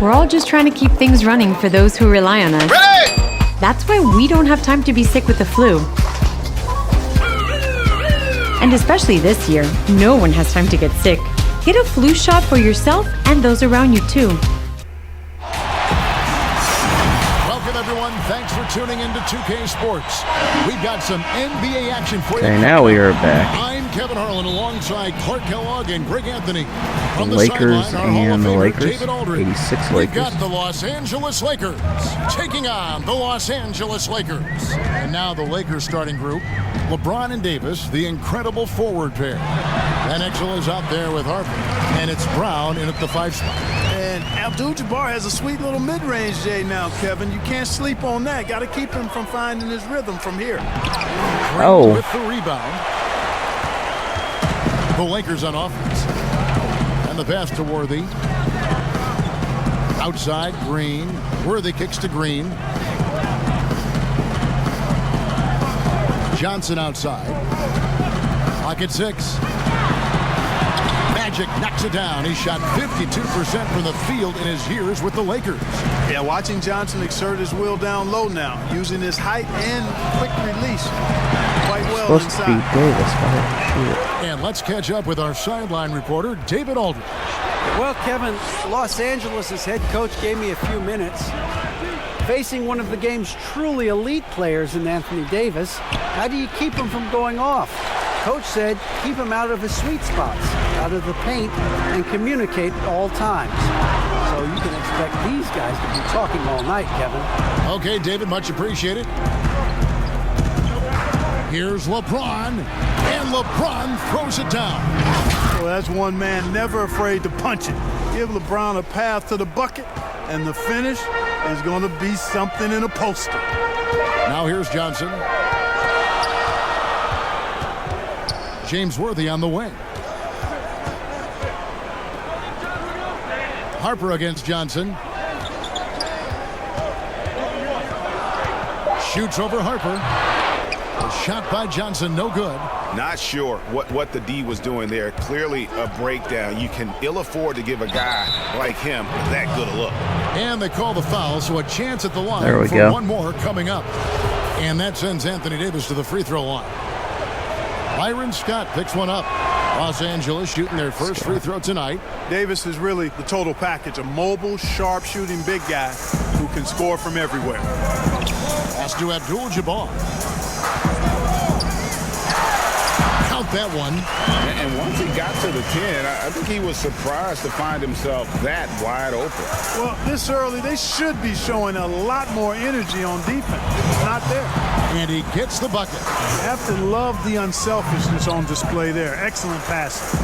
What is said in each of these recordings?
We're all just trying to keep things running for those who rely on us. Ready! That's why we don't have time to be sick with the flu. And especially this year, no one has time to get sick. Get a flu shot for yourself and those around you too. Welcome everyone. Thanks for tuning into 2K Sports. We've got some NBA action for you. Okay, now we are back. I'm Kevin Harlan alongside Clark Kellogg and Greg Anthony. The From the Lakers sideline, our Hall of and the Famer, Lakers. David Aldridge. 86 We've Lakers. got the Los Angeles Lakers taking on the Los Angeles Lakers. And now the Lakers starting group. LeBron and Davis, the incredible forward pair. Van Exel is out there with Harper. And it's Brown in at the 5 spot. And Abdul-Jabbar has a sweet little mid-range J now, Kevin. You can't sleep on that. Got to keep him from finding his rhythm from here. Oh. With the rebound. The Lakers on offense. And the pass to Worthy. Outside, Green. Worthy kicks to Green. Johnson outside. Pocket 6. Magic knocks it down. He shot 52% from the field in his years with the Lakers. Yeah, watching Johnson exert his will down low now, using his height and quick release quite well Supposed inside. to be Davis. Why didn't he shoot it? And let's catch up with our sideline reporter, David Aldridge. Well, Kevin, Los Angeles' head coach gave me a few minutes. Facing one of the game's truly elite players in Anthony Davis, how do you keep him from going off? Coach said keep him out of his sweet spots, out of the paint, and communicate at all times. So you can expect these guys to be talking all night, Kevin. Okay, David, much appreciated. Here's LeBron, and LeBron throws it down. Well, that's one man never afraid to punch it. Give LeBron a path to the bucket, and the finish is going to be something in a poster. Now here's Johnson. James Worthy on the wing. Harper against Johnson. Shoots over Harper. A shot by Johnson, no good. Not sure what the D was doing there. Clearly a breakdown. You can ill afford to give a guy like him that good a look. And they call the foul, so a chance at the line There we for go. one more coming up. And that sends Anthony Davis to the free throw line. Byron Scott picks one up. Los Angeles shooting their first free throw tonight. Davis is really the total package, a mobile, sharp-shooting big guy who can score from everywhere. Pass to Abdul-Jabbar. Count that one. And once he got to the 10, I think he was surprised to find himself that wide open. Well, this early, they should be showing a lot more energy on defense. It's not there. And he gets the bucket. You have to love the unselfishness on display there. Excellent passing.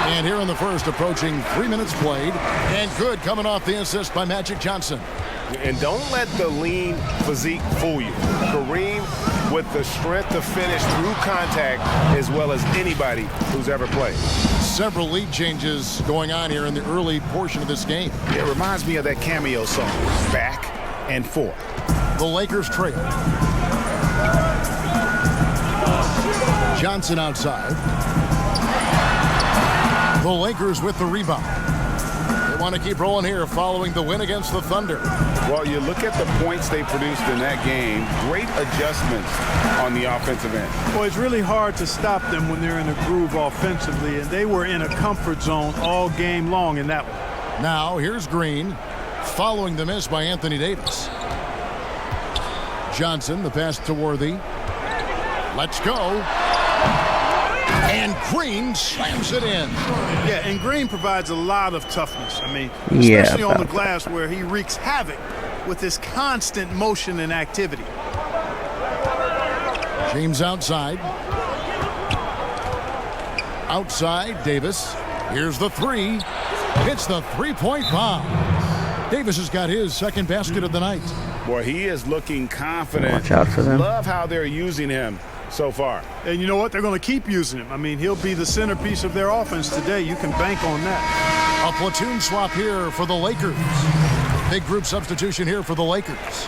And here in the first, approaching 3 minutes played. And good coming off the assist by Magic Johnson. And don't let the lean physique fool you. Kareem with the strength to finish through contact as well as anybody who's ever played. Several lead changes going on here in the early portion of this game. It reminds me of that cameo song, Back and Forth. The Lakers trail. Johnson outside. The Lakers with the rebound. They want to keep rolling here following the win against the Thunder. Well, you look at the points they produced in that game, great adjustments on the offensive end. Well, it's really hard to stop them when they're in a groove offensively, and they were in a comfort zone all game long in that one. Now, here's Green, following the miss by Anthony Davis. Johnson, the pass to Worthy. Let's go. And Green slams it in. Yeah, and Green provides a lot of toughness. I mean, Yeah, especially on the about glass where he wreaks havoc with his constant motion and activity. James outside. Outside, Davis. Here's the three. Hits the three-point bomb. Davis has got his second basket of the night. Boy, he is looking confident. Watch out for them. Love how they're using him so far. And you know what? They're going to keep using him. I mean, he'll be the centerpiece of their offense today. You can bank on that. A platoon swap here for the Lakers. Big group substitution here for the Lakers.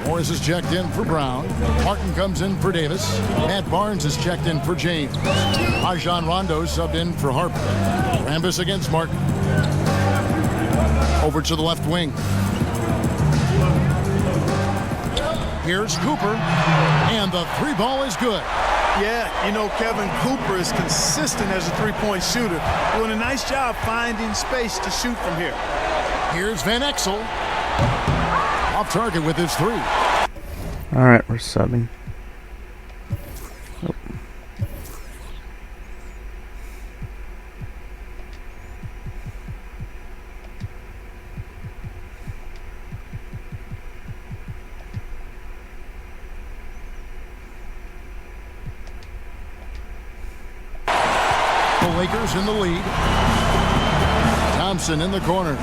Morris is checked in for Brown. Martin comes in for Davis. Matt Barnes is checked in for James. Rajon Rondo subbed in for Harper. Rambis against Martin. Over to the left wing. Here's Cooper, and the three ball is good. Yeah, you know, Kevin, Cooper is consistent as a three-point shooter, doing a nice job finding space to shoot from here. Here's Van Exel. Off target with his three. All right, we're subbing. Oh. The Lakers in the lead. Thompson in the corner.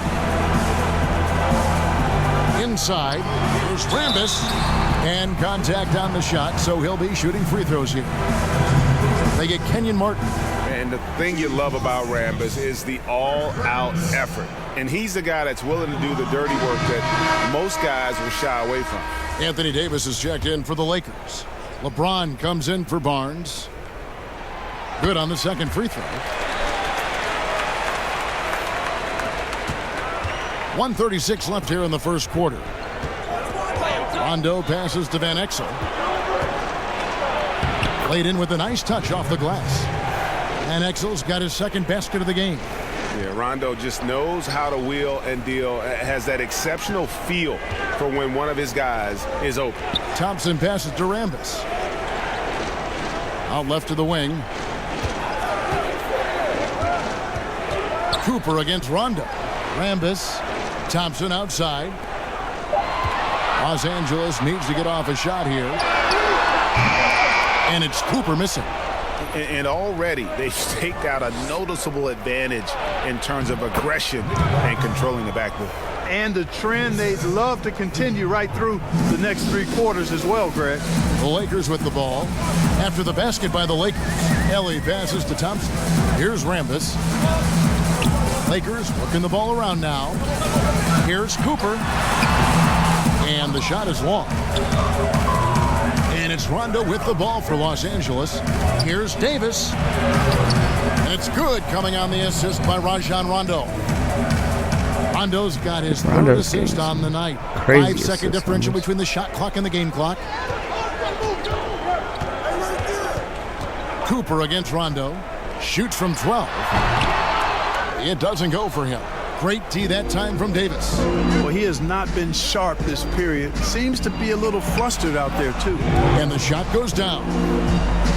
Inside, there's Rambis, and contact on the shot, so he'll be shooting free throws here. They get Kenyon Martin. And the thing you love about Rambis is the all-out effort. And he's the guy that's willing to do the dirty work that most guys will shy away from. Anthony Davis is checked in for the Lakers. LeBron comes in for Barnes. Good on the second free throw. 1:36 left here in the first quarter. Rondo passes to Van Exel. Laid in with a nice touch off the glass. Van Exel's got his second basket of the game. Yeah, Rondo just knows how to wheel and deal, has that exceptional feel for when one of his guys is open. Thompson passes to Rambis. Out left to the wing. Cooper against Rondo. Rambis. Thompson outside. Los Angeles needs to get off a shot here. And it's Cooper missing. And already they've staked out a noticeable advantage in terms of aggression and controlling the backboard. And the trend they'd love to continue right through the next three quarters as well, Greg. The Lakers with the ball. After the basket by the Lakers, Ellie passes to Thompson. Here's Rambis. Lakers working the ball around now. Here's Cooper. And the shot is long. And it's Rondo with the ball for Los Angeles. Here's Davis. And it's good, coming on the assist by Rajon Rondo. Rondo's got his third assist on the night. Crazy 5-second differential between the shot clock and the game clock. Cooper against Rondo. Shoots from 12. It doesn't go for him. Great D that time from Davis. Well, he has not been sharp this period. Seems to be a little flustered out there, too. And the shot goes down.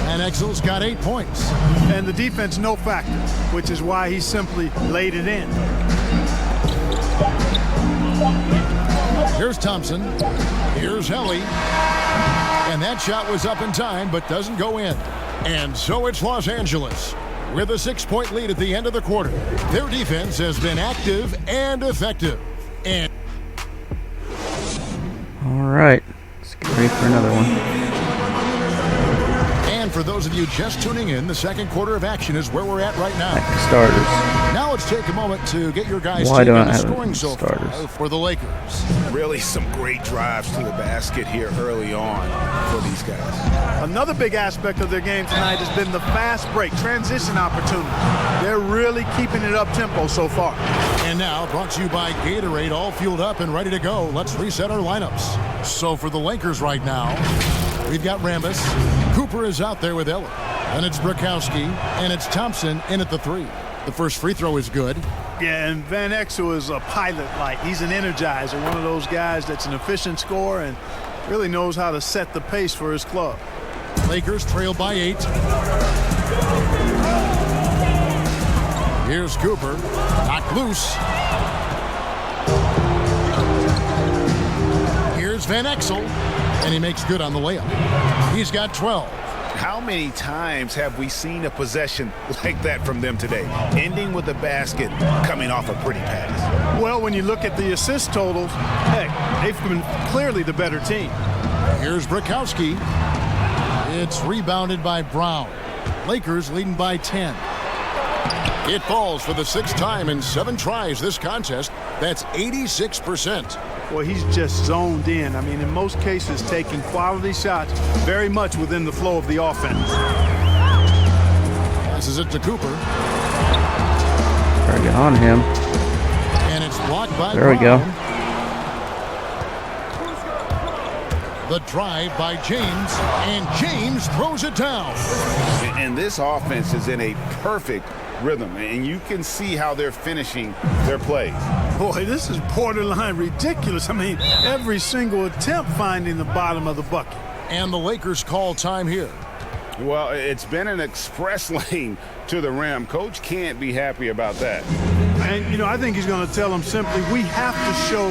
And Exel's got 8 points. And the defense, no factor, which is why he simply laid it in. Here's Thompson. Here's Helly. And that shot was up in time, but doesn't go in. And so it's Los Angeles with a 6-point lead at the end of the quarter. Their defense has been active and effective. And All right, let's get ready for another one. And for those of you just tuning in, the second quarter of action is where we're at right now. Starters. Now let's take a moment to get your guys' Why take don't on I the have scoring so far starters? for the Lakers. Really some great drives to the basket here early on for these guys. Another big aspect of their game tonight has been the fast break, transition opportunity. They're really keeping it up-tempo so far. And now, brought to you by Gatorade, all fueled up and ready to go. Let's reset our lineups. So for the Lakers right now, we've got Rambis. Cooper is out there with Eller. And it's Brikowski. And it's Thompson in at the 3. The first free throw is good. Yeah, and Van Exel is a pilot light. He's an energizer, one of those guys that's an efficient scorer and really knows how to set the pace for his club. Lakers trail by 8. Here's Cooper. Knocked loose. Here's Van Exel. And he makes good on the layup. He's got 12. How many times have we seen a possession like that from them today, ending with a basket coming off a pretty pass? Well, when you look at the assist totals, heck, they've been clearly the better team. Here's Brikowski. It's rebounded by Brown. Lakers leading by 10. It falls for the 6th time in 7 tries this contest. That's 86%. Well, he's just zoned in. I mean, in most cases, taking quality shots very much within the flow of the offense. Passes it to Cooper. Try to get on him. And it's blocked by There we go. Brown. The drive by James, and James throws it down. And this offense is in a perfect rhythm, and you can see how they're finishing their plays. Boy, this is borderline ridiculous. I mean, every single attempt finding the bottom of the bucket. And the Lakers call time here. Well, it's been an express lane to the rim. Coach can't be happy about that. And, you know, I think he's going to tell them simply, we have to show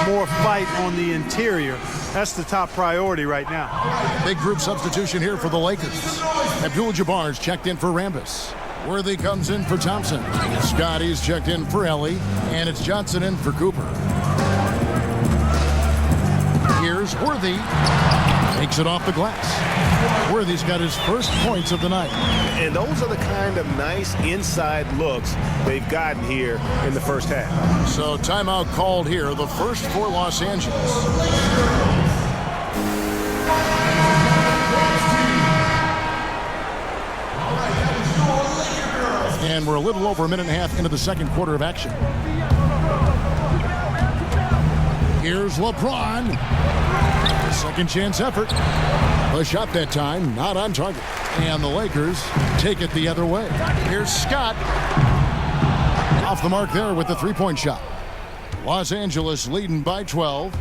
more fight on the interior. That's the top priority right now. Big group substitution here for the Lakers. Abdul-Jabbar's checked in for Rambis. Worthy comes in for Thompson. Scotty's checked in for Ellie. And it's Johnson in for Cooper. Here's Worthy. Takes it off the glass. Worthy's got his first points of the night. And those are the kind of nice inside looks they've gotten here in the first half. So timeout called here, the first for Los Angeles. And we're a little over a minute and a half into the second quarter of action. Here's LeBron. Second chance effort. A shot that time, not on target. And the Lakers take it the other way. Here's Scott. Off the mark there with the three-point shot. Los Angeles leading by 12.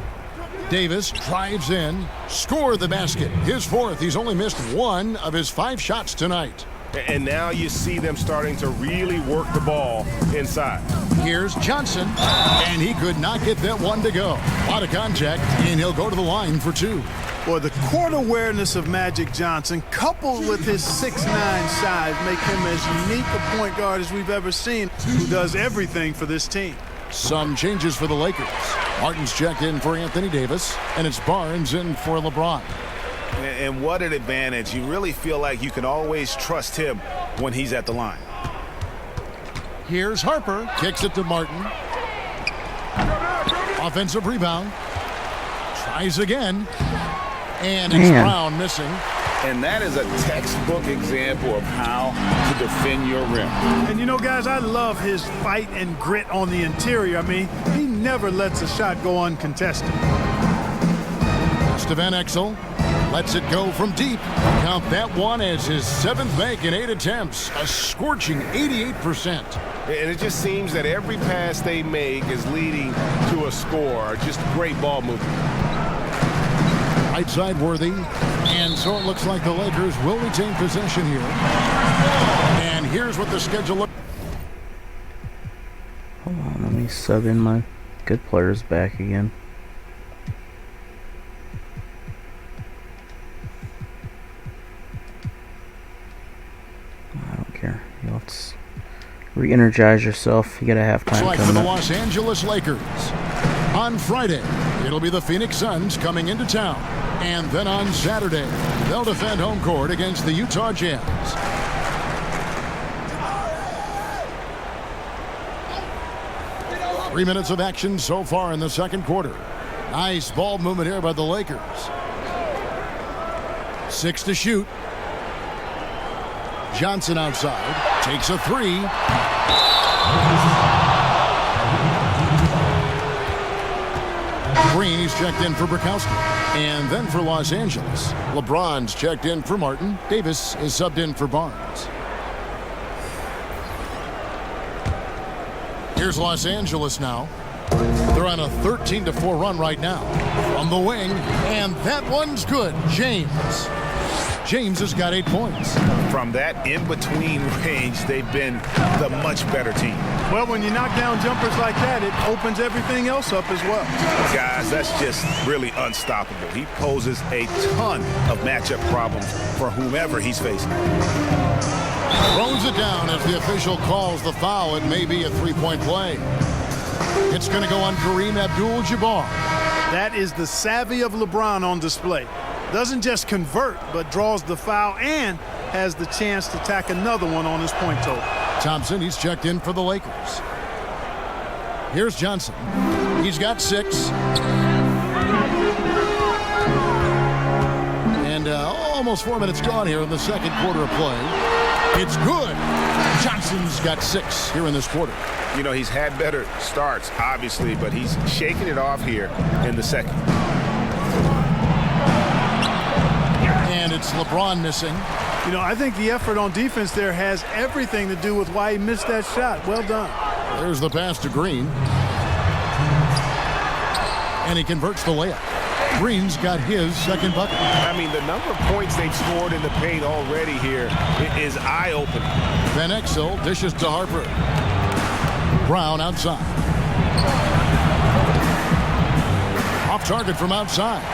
Davis drives in, score the basket. His fourth. He's only missed 1 of his 5 shots tonight. And now you see them starting to really work the ball inside. Here's Johnson, and he could not get that one to go. A lot of contact, and he'll go to the line for 2. Well, the court awareness of Magic Johnson, coupled with his 6'9" size, make him as unique a point guard as we've ever seen, who does everything for this team. Some changes for the Lakers. Martin's checked in for Anthony Davis, and it's Barnes in for LeBron. And what an advantage. You really feel like you can always trust him when he's at the line. Here's Harper, kicks it to Martin. Offensive rebound. Tries again. And it's Brown missing. And that is a textbook example of how to defend your rim. And you know, guys, I love his fight and grit on the interior. I mean, he never lets a shot go uncontested. Van Exel lets it go from deep. Count that one as his 7th make in 8 attempts. A scorching 88%. And it just seems that every pass they make is leading to a score. Just great ball movement. Right side Worthy. And so it looks like the Lakers will retain possession here. And here's what the schedule looks. Hold on, let me sub in my good players back again. You'll have to re-energize yourself. You got a halftime like for coming the up. Los Angeles Lakers. On Friday, it'll be the Phoenix Suns coming into town. And then on Saturday, they'll defend home court against the Utah Jazz. Three minutes of action so far in the second quarter. Nice ball movement here by the Lakers. 6 to shoot. Johnson outside, takes a 3. Green, he's checked in for Bukowski. And then for Los Angeles, LeBron's checked in for Martin. Davis is subbed in for Barnes. Here's Los Angeles now. They're on a 13-4 run right now. From the wing, and that one's good. James has got 8 points. From that in-between range, they've been the much better team. Well, when you knock down jumpers like that, it opens everything else up as well. Guys, that's just really unstoppable. He poses a ton of matchup problems for whomever he's facing. Throws it down as the official calls the foul. It may be a 3-point play. It's going to go on Kareem Abdul-Jabbar. That is the savvy of LeBron on display. Doesn't just convert, but draws the foul and has the chance to tack another one on his point total. Thompson, he's checked in for the Lakers. Here's Johnson. He's got 6. And almost 4 minutes gone here in the second quarter of play. It's good. Johnson's got 6 here in this quarter. You know, he's had better starts, obviously, but he's shaking it off here in the second. And it's LeBron missing. You know, I think the effort on defense there has everything to do with why he missed that shot. Well done. There's the pass to Green. And he converts the layup. Green's got his second bucket. I mean, the number of points they've scored in the paint already here is eye-opening. Van Exel dishes to Harper. Brown outside. Off target from outside.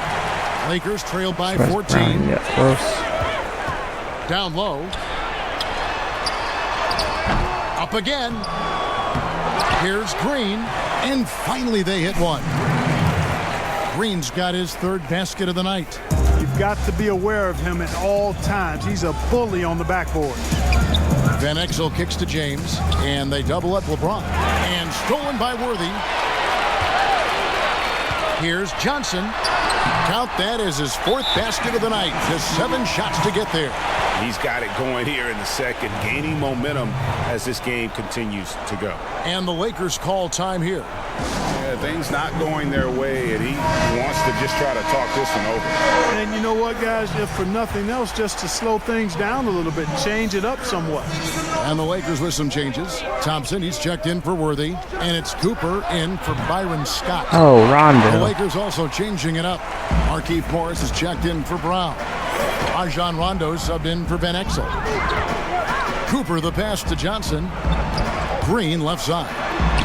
Lakers trailed by 14. Brown, yeah, close. Down low. Up again. Here's Green. And finally they hit one. Green's got his 3rd basket of the night. You've got to be aware of him at all times. He's a bully on the backboard. Van Exel kicks to James, and they double up LeBron. And stolen by Worthy. Here's Johnson. Count that as his 4th basket of the night. Just 7 shots to get there. He's got it going here in the second, gaining momentum as this game continues to go. And the Lakers call time here. Yeah, things not going their way, and he wants to just try to talk this one over. And you know what, guys? If for nothing else, just to slow things down a little bit, change it up somewhat. And the Lakers with some changes. Thompson, he's checked in for Worthy. And it's Cooper in for Byron Scott. Oh, Rondo. The Lakers also changing it up. Markieff Morris is checked in for Brown. Rajon Rondo subbed in for Van Exel. Cooper the pass to Johnson. Green left side.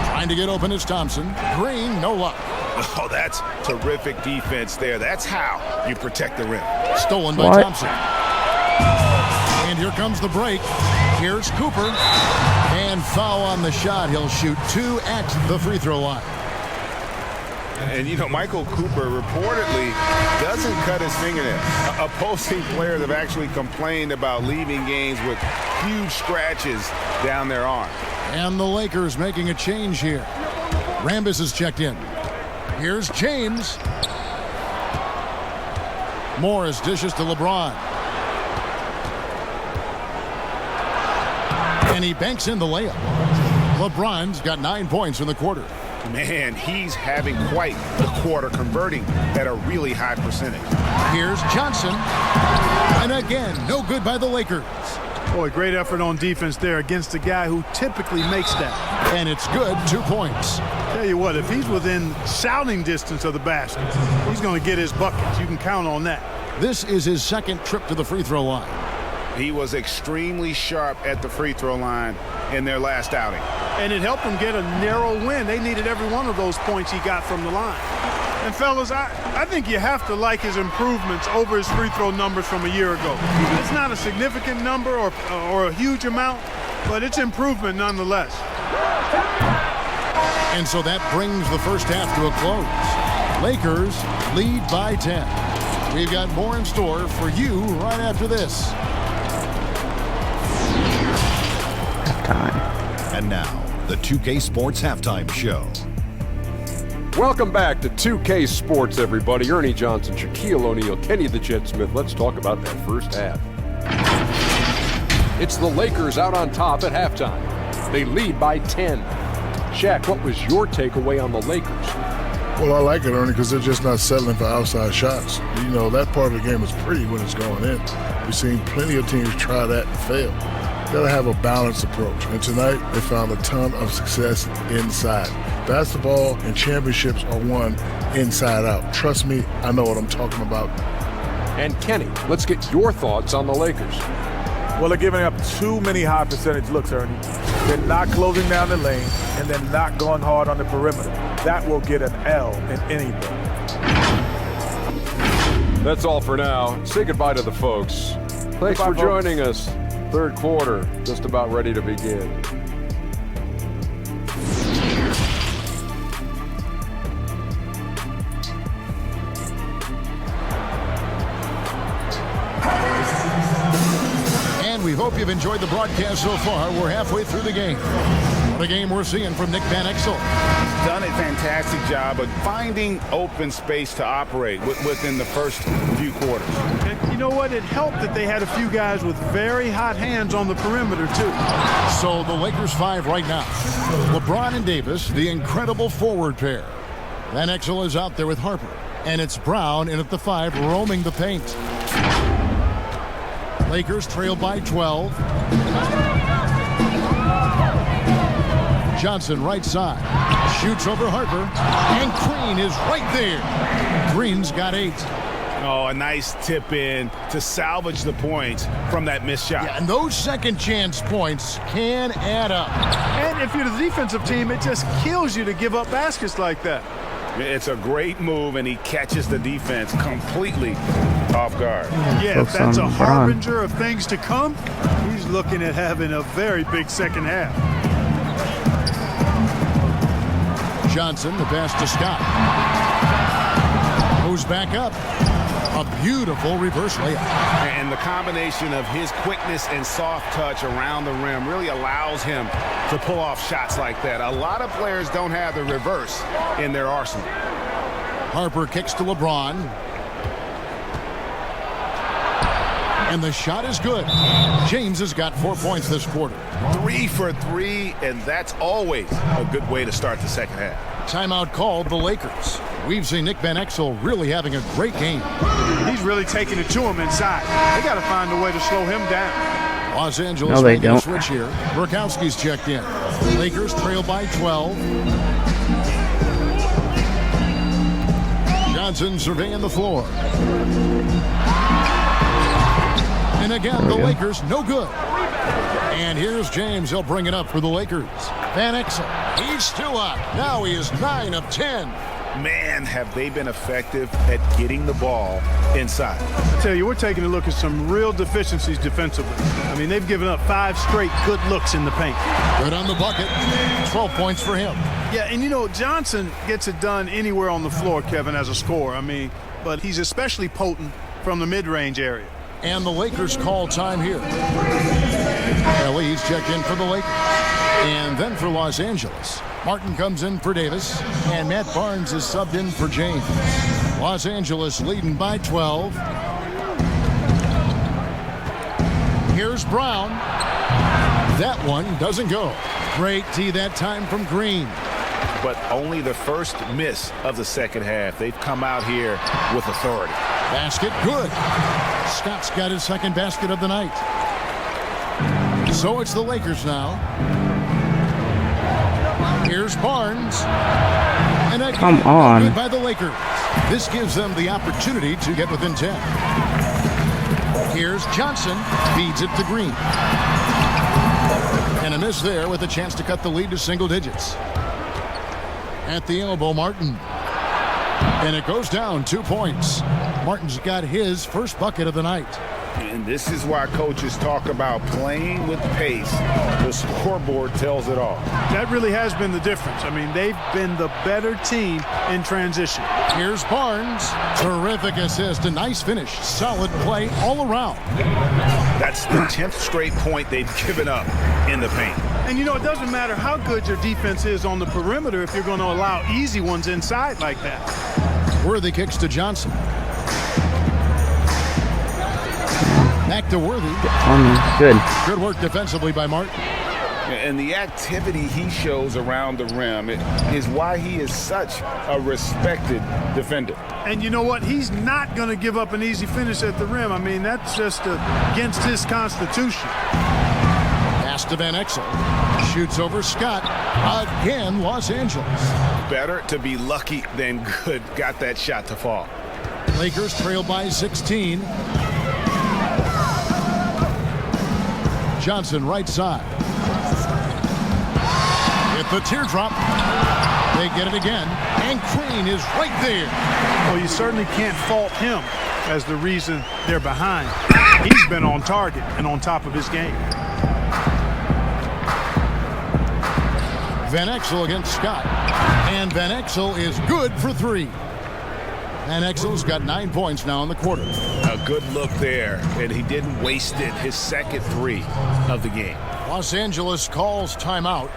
Trying to get open is Thompson. Green, no luck. Oh, that's terrific defense there. That's how you protect the rim. Stolen by Thompson. And here comes the break. Here's Cooper. And foul on the shot. He'll shoot 2 at the free throw line. And, you know, Michael Cooper reportedly doesn't cut his fingernails. Opposing players have actually complained about leaving games with huge scratches down their arm. And the Lakers making a change here. Rambis is checked in. Here's James. Morris dishes to LeBron. And he banks in the layup. LeBron's got 9 points in the quarter. Man, he's having quite the quarter, converting at a really high percentage. Here's Johnson. And again, no good by the Lakers. Boy, great effort on defense there against a guy who typically makes that. And it's good, 2 points. Tell you what, if he's within shouting distance of the basket, he's going to get his buckets. You can count on that. This is his 2nd trip to the free throw line. He was extremely sharp at the free throw line in their last outing. And it helped them get a narrow win. They needed every one of those points he got from the line. And fellas, I think you have to like his improvements over his free throw numbers from a year ago. It's not a significant number or a huge amount, but it's improvement nonetheless. And so that brings the first half to a close. Lakers lead by 10. We've got more in store for you right after this. Time. And now, the 2K Sports Halftime Show. Welcome back to 2K Sports, everybody. Ernie Johnson, Shaquille O'Neal, Kenny the Jet Smith. Let's talk about that first half. It's the Lakers out on top at halftime. They lead by 10. Shaq, what was your takeaway on the Lakers? Well, I like it, Ernie, because they're just not settling for outside shots. You know, that part of the game is pretty when it's going in. We've seen plenty of teams try that and fail. Got to have a balanced approach. And tonight, they found a ton of success inside. Basketball and championships are won inside out. Trust me, I know what I'm talking about. And Kenny, let's get your thoughts on the Lakers. Well, they're giving up too many high percentage looks, Ernie. They're not closing down the lane, and they're not going hard on the perimeter. That will get an L in any game. That's all for now. Say goodbye to the folks. Thanks for joining us. Third quarter, just about ready to begin. And we hope you've you've enjoyed the broadcast so far. We're halfway through the game. What a game we're seeing from Nick Van Exel. He's done a fantastic job of finding open space to operate within the first few quarters. And you know what? It helped that they had a few guys with very hot hands on the perimeter, too. So the Lakers 5 right now. LeBron and Davis, the incredible forward pair. Van Exel is out there with Harper. And it's Brown in at the 5, roaming the paint. Lakers trail by 12. Johnson right side. Shoots over Harper. And Green is right there. Green's got 8. Oh, a nice tip in to salvage the points from that missed shot. Yeah, and those second chance points can add up. And if you're the defensive team, it just kills you to give up baskets like that. It's a great move, and he catches the defense completely off guard. Yeah, if that's a harbinger of things to come, he's looking at having a very big second half. Johnson, the pass to Scott. Moves back up. A beautiful reverse layup. And the combination of his quickness and soft touch around the rim really allows him to pull off shots like that. A lot of players don't have the reverse in their arsenal. Harper kicks to LeBron. And the shot is good. James has got 4 points this quarter. 3 for 3, and that's always a good way to start the second half. Timeout called the Lakers. We've seen Nick Van Exel really having a great game. He's really taking it to him inside. They got to find a way to slow him down. Los Angeles making a switch here. Burkowski's checked in. Lakers trail by 12. Johnson surveying the floor. And again, the Lakers no good. And here's James. He'll bring it up for the Lakers. Van Exel, he's still up. Now he is 9 of 10. Man, have they been effective at getting the ball inside. I tell you, we're taking a look at some real deficiencies defensively. I mean, they've given up 5 straight good looks in the paint. Good on the bucket. 12 points for him. Yeah, and you know, Johnson gets it done anywhere on the floor, Kevin, as a scorer. I mean, but he's especially potent from the mid-range area. And the Lakers call time here. Lee's checked in for the Lakers. And then for Los Angeles, Martin comes in for Davis, and Matt Barnes is subbed in for James. Los Angeles leading by 12. Here's Brown. That one doesn't go. Great tee that time from Green. But only the first miss of the second half. They've come out here with authority. Basket good. Scott's got his second basket of the night. So it's the Lakers now. Here's Barnes. And a come on. By the Lakers. This gives them the opportunity to get within 10. Here's Johnson. Feeds it to Green. And a miss there with a chance to cut the lead to single digits. At the elbow, Martin. And it goes down 2 points. Martin's got his first bucket of the night. And this is why coaches talk about playing with pace. The scoreboard tells it all. That really has been the difference. I mean, they've been the better team in transition. Here's Barnes. Terrific assist. A nice finish. Solid play all around. That's the 10th straight point they've given up in the paint. And, you know, it doesn't matter how good your defense is on the perimeter if you're going to allow easy ones inside like that. Worthy kicks to Johnson. Back to Worthy. Good. Good work defensively by Martin. And the activity he shows around the rim is why he is such a respected defender. And you know what? He's not going to give up an easy finish at the rim. I mean, that's just against his constitution. Pass to Van Exel. Shoots over Scott. Again, Los Angeles. Better to be lucky than good. Got that shot to fall. Lakers trail by 16. Johnson right side. With the teardrop. They get it again. And Green is right there. Well, you certainly can't fault him as the reason they're behind. He's been on target and on top of his game. Van Exel against Scott. And Van Exel is good for 3. And Exel's got 9 points now in the quarter. A good look there, and he didn't waste it. His second 3 of the game. Los Angeles calls timeout.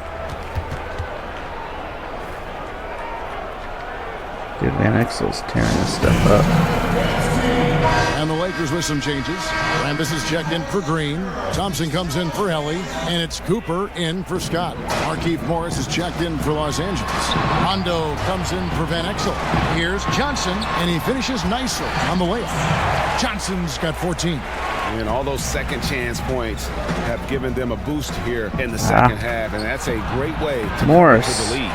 Dude, Van Exel's tearing this stuff up. And the Lakers with some changes. Rambis is checked in for Green. Thompson comes in for Ellie. And it's Cooper in for Scott. Markieff Morris is checked in for Los Angeles. Hondo comes in for Van Exel. Here's Johnson, and he finishes nicely on the layup. Johnson's got 14. And all those second chance points have given them a boost here in the second half. And that's a great way to Morris come to the lead.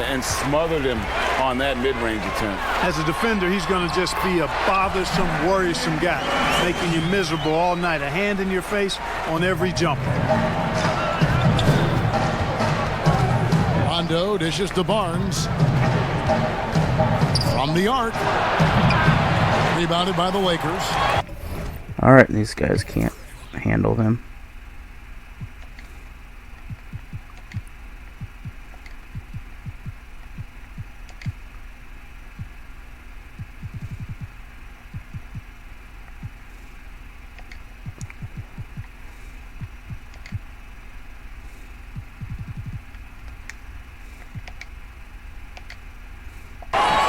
And smothered him on that mid-range attempt. As a defender, he's going to just be a bothersome, worrisome guy, making you miserable all night. A hand in your face on every jumper. Rondo dishes to Barnes. From the arc. Rebounded by the Lakers. All right, these guys can't handle them.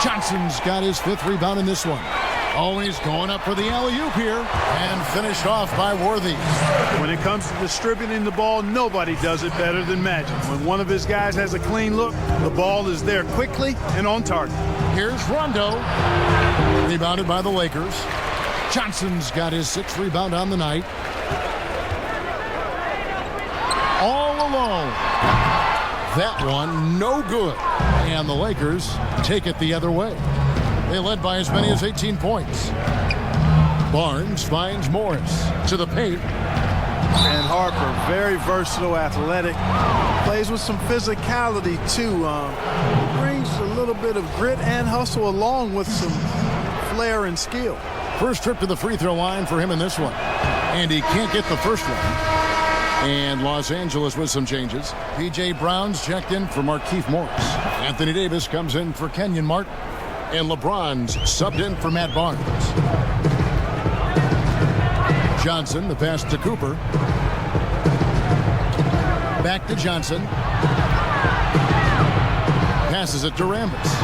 Johnson's got his 5th rebound in this one. Oh, he's going up for the alley-oop here. And finished off by Worthy. When it comes to distributing the ball, nobody does it better than Magic. When one of his guys has a clean look, the ball is there quickly and on target. Here's Rondo. Rebounded by the Lakers. Johnson's got his 6th rebound on the night. All alone. That one, no good. And the Lakers take it the other way. They led by as many as 18 points. Barnes finds Morris to the paint. And Harper, very versatile, athletic. Plays with some physicality, too. Brings a little bit of grit and hustle along with some flair and skill. First trip to the free throw line for him in this one. And he can't get the first one. And Los Angeles with some changes. P.J. Brown's checked in for Markieff Morris. Anthony Davis comes in for Kenyon Martin. And LeBron's subbed in for Matt Barnes. Johnson, the pass to Cooper. Back to Johnson. Passes it to Rambis.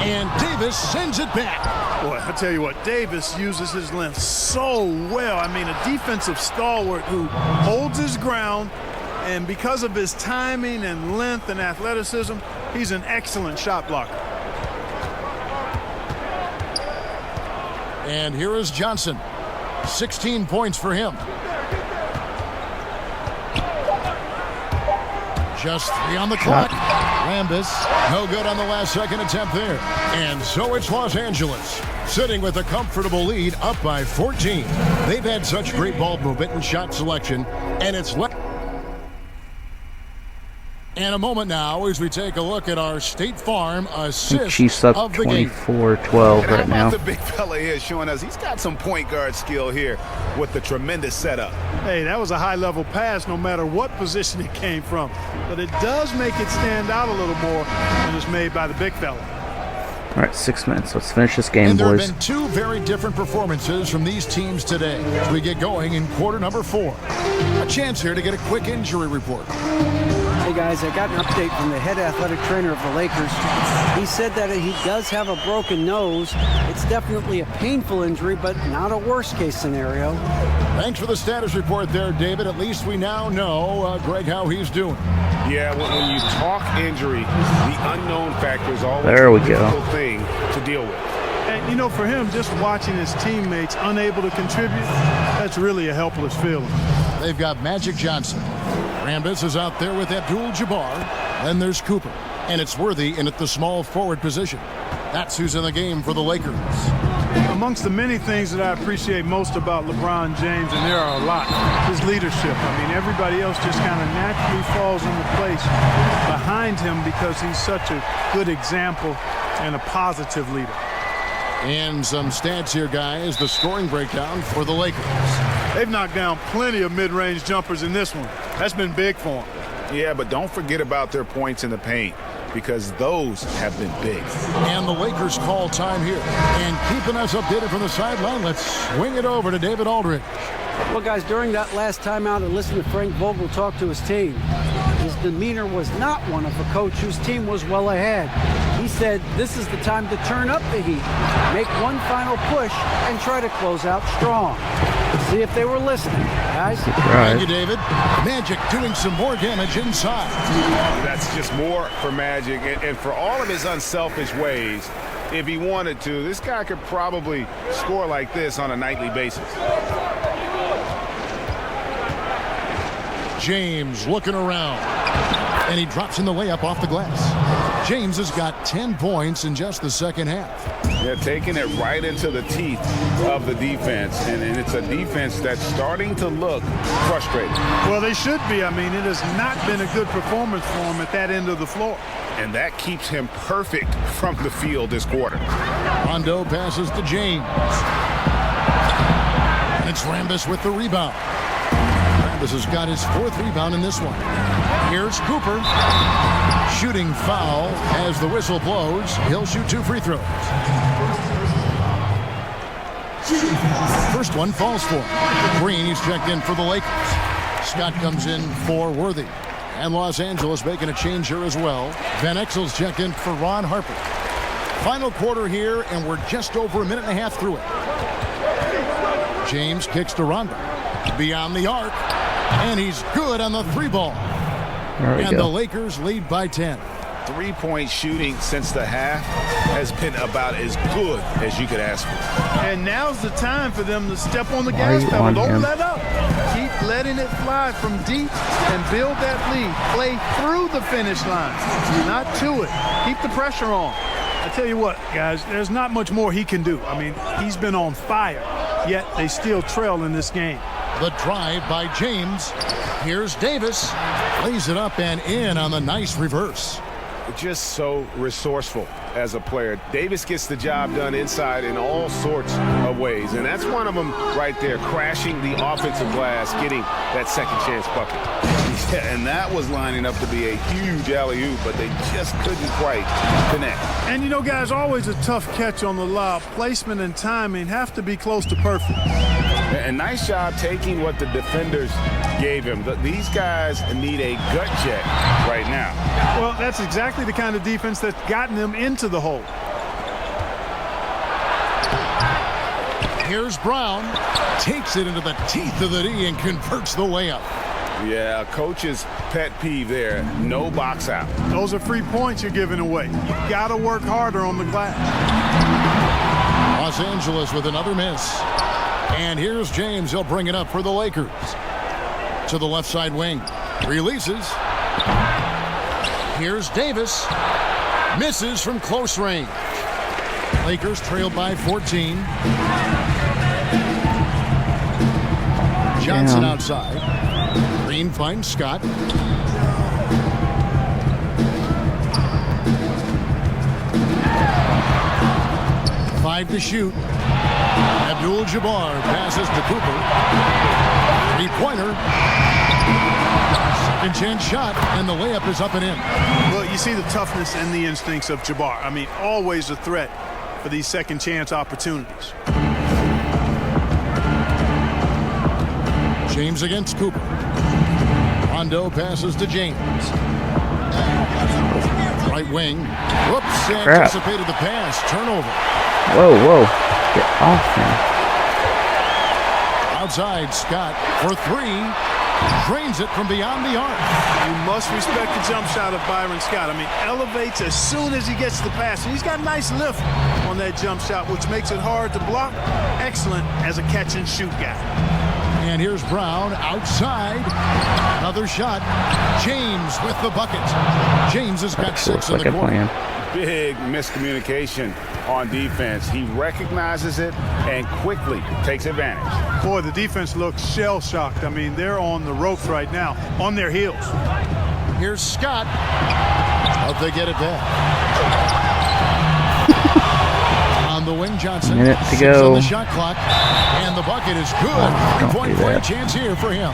And Davis sends it back. Boy, I tell you what, Davis uses his length so well. I mean, a defensive stalwart who holds his ground, and because of his timing and length and athleticism, he's an excellent shot blocker. And here is Johnson. 16 points for him. Just 3 on the clock. Rambis, no good on the last second attempt there. And so it's Los Angeles, sitting with a comfortable lead, up by 14. They've had such great ball movement and shot selection, and it's left. And a moment now as we take a look at our State Farm assist Chiefs up of the game. 24-12 right now. The big fella here showing us he's got some point guard skill here with the tremendous setup. Hey, that was a high-level pass no matter what position it came from. But it does make it stand out a little more when it's made by the big fella. All right, 6 minutes. Let's finish this game, and there boys. have been 2 very different performances from these teams today as we get going in quarter number 4. A chance here to get a quick injury report. Hey guys, I got an update from the head athletic trainer of the Lakers. He said that he does have a broken nose. It's definitely a painful injury, but not a worst-case scenario. Thanks for the status report there, David. At least we now know, Greg, how he's doing. Yeah, when you talk injury, the unknown factor is always There we a go. difficult thing to deal with. And, you know, for him, just watching his teammates unable to contribute, that's really a helpless feeling. They've got Magic Johnson. Rambis is out there with Abdul-Jabbar. Then there's Cooper. And it's Worthy in at the small forward position. That's who's in the game for the Lakers. Amongst the many things that I appreciate most about LeBron James, and there are a lot, his leadership. I mean, everybody else just kind of naturally falls into place behind him because he's such a good example and a positive leader. And some stats here, guys. The scoring breakdown for the Lakers. They've knocked down plenty of mid-range jumpers in this one. That's been big for them. Yeah, but don't forget about their points in the paint. because those have been big. And the Lakers call time here. And keeping us updated from the sideline, let's swing it over to David Aldridge. Well, guys, during that last timeout, I listened to Frank Vogel talk to his team. His demeanor was not one of a coach whose team was well ahead. He said this is the time to turn up the heat, make one final push, and try to close out strong. See if they were listening, guys. Thank you, David. Magic doing some more damage inside. That's just more for Magic. And for all of his unselfish ways, if he wanted to, this guy could probably score like this on a nightly basis. James looking around, and he drops in the layup off the glass. James has got 10 points in just the second half. They're taking it right into the teeth of the defense, and it's a defense that's starting to look frustrated. Well, they should be. I mean, it has not been a good performance for him at that end of the floor. And that keeps him perfect from the field this quarter. Rondo passes to James. And it's Rambis with the rebound. Rambis has got his 4th rebound in this one. Here's Cooper. Shooting foul as the whistle blows. He'll shoot 2 free throws. First one falls for him. Green, he's checked in for the Lakers. Scott comes in for Worthy. And Los Angeles making a change here as well. Van Exel's checked in for Ron Harper. Final quarter here, and we're just over a minute and a half through it. James kicks to Rondo. Beyond the arc. And he's good on the 3-ball. And the Lakers lead by 10. 3-point shooting since the half has been about as good as you could ask for. And now's the time for them to step on the gas pedal. Don't let up. Keep letting it fly from deep and build that lead. Play through the finish line, not to it. Keep the pressure on. I tell you what, guys, there's not much more he can do. I mean, he's been on fire, yet they still trail in this game. The drive by James. Here's Davis. Lays it up and in on the nice reverse. Just so resourceful as a player. Davis gets the job done inside in all sorts of ways, and that's one of them right there, crashing the offensive glass, getting that second chance bucket. Yeah, and that was lining up to be a huge alley-oop, but they just couldn't quite connect. And you know, guys, always a tough catch on the lob. Placement and timing have to be close to perfect. And nice job taking what the defenders gave him. These guys need a gut check right now. Well, that's exactly the kind of defense that's gotten them into the hole. Here's Brown. Takes it into the teeth of the D and converts the layup. Yeah, coach's pet peeve there. No box out. Those are free points you're giving away. You got to work harder on the glass. Los Angeles with another miss. And here's James. He'll bring it up for the Lakers. To the left side wing. Releases. Here's Davis. Misses from close range. Lakers trailed by 14. Johnson outside. Green finds Scott. Five to shoot. Abdul-Jabbar passes to Cooper. Three-pointer. Second chance shot, and the layup is up and in. Well, you see the toughness and the instincts of Jabbar. I mean, always a threat for these second chance opportunities. James against Cooper. Rondo passes to James. Right wing. Whoops, anticipated the pass. Turnover. Whoa. Get off him. Outside, Scott for 3. Drains it from beyond the arc. You must respect the jump shot of Byron Scott. I mean, elevates as soon as he gets the pass. And he's got a nice lift on that jump shot, which makes it hard to block. Excellent as a catch-and-shoot guy. And here's Brown outside. Another shot. James with the bucket. James has got 6 in the quarter. Big miscommunication on defense. He recognizes it and quickly takes advantage. Boy, the defense looks shell-shocked. I mean, they're on the ropes right now, on their heels. Here's Scott. Hope they get it back. On the wing, Johnson. Minute to 6 go. on the shot clock. And the bucket is good. 3-point play chance here for him.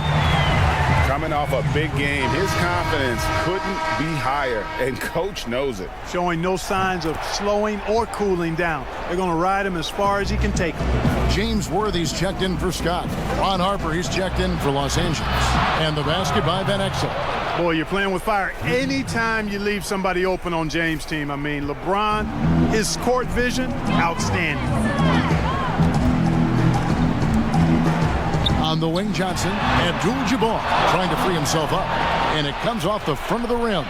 Coming off a big game, his confidence couldn't be higher, and Coach knows it. Showing no signs of slowing or cooling down. They're going to ride him as far as he can take him. James Worthy's checked in for Scott. Ron Harper, he's checked in for Los Angeles. And the basket by Van Exel. Boy, you're playing with fire anytime you leave somebody open on James' team. I mean, LeBron, his court vision, outstanding. On the wing, Johnson. Abdul-Jabbar trying to free himself up. And it comes off the front of the rim.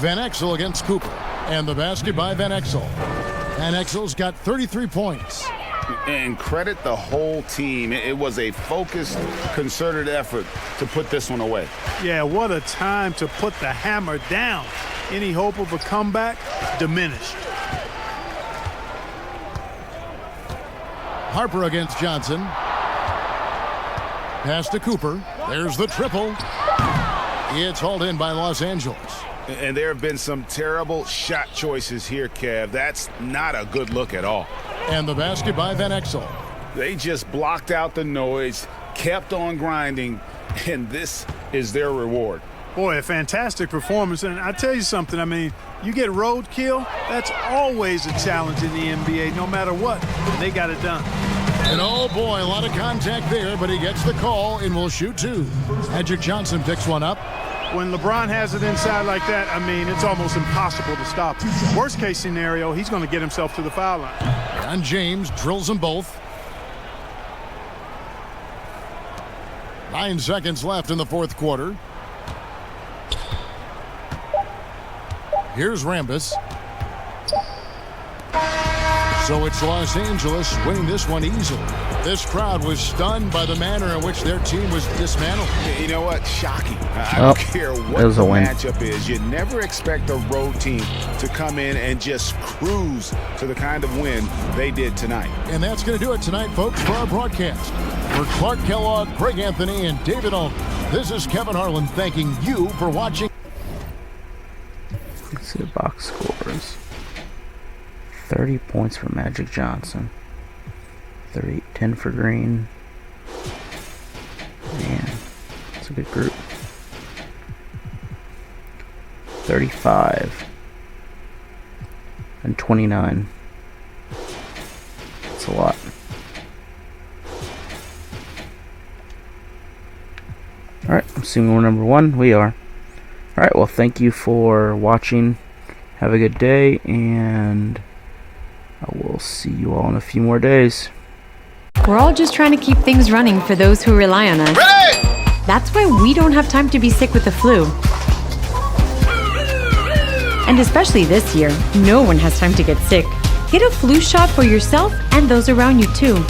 Van Exel against Cooper. And the basket by Van Exel. Van Exel's got 33 points. And credit the whole team. It was a focused, concerted effort to put this one away. Yeah, what a time to put the hammer down. Any hope of a comeback diminished. Harper against Johnson. Pass to Cooper. There's the triple. It's hauled in by Los Angeles. And there have been some terrible shot choices here, Kev. That's not a good look at all. And the basket by Van Exel. They just blocked out the noise, kept on grinding, and this is their reward. Boy, a fantastic performance. And I tell you something, I mean, you get roadkill, that's always a challenge in the NBA, no matter what. And they got it done. And oh boy, a lot of contact there, but he gets the call and will shoot two. Magic Johnson picks one up. When LeBron has it inside like that, I mean, it's almost impossible to stop. Worst case scenario, he's going to get himself to the foul line. And James drills them both. 9 seconds left in the fourth quarter. Here's Rambis. So it's Los Angeles winning this one easily. This crowd was stunned by the manner in which their team was dismantled. You know what? Shocking. I don't care what the matchup is. You never expect a road team to come in and just cruise to the kind of win they did tonight. And that's going to do it tonight, folks, for our broadcast. For Clark Kellogg, Greg Anthony, and David Alton, this is Kevin Harlan thanking you for watching. Let's see the box scores. 30 points for Magic Johnson. 10 for Green. Man, it's a good group. 35 and 29. That's a lot. Alright, I'm assuming we're number one. We are. Alright, well, thank you for watching. Have a good day, and I will see you all in a few more days. We're all just trying to keep things running for those who rely on us. Ready! That's why we don't have time to be sick with the flu. And especially this year, no one has time to get sick. Get a flu shot for yourself and those around you too.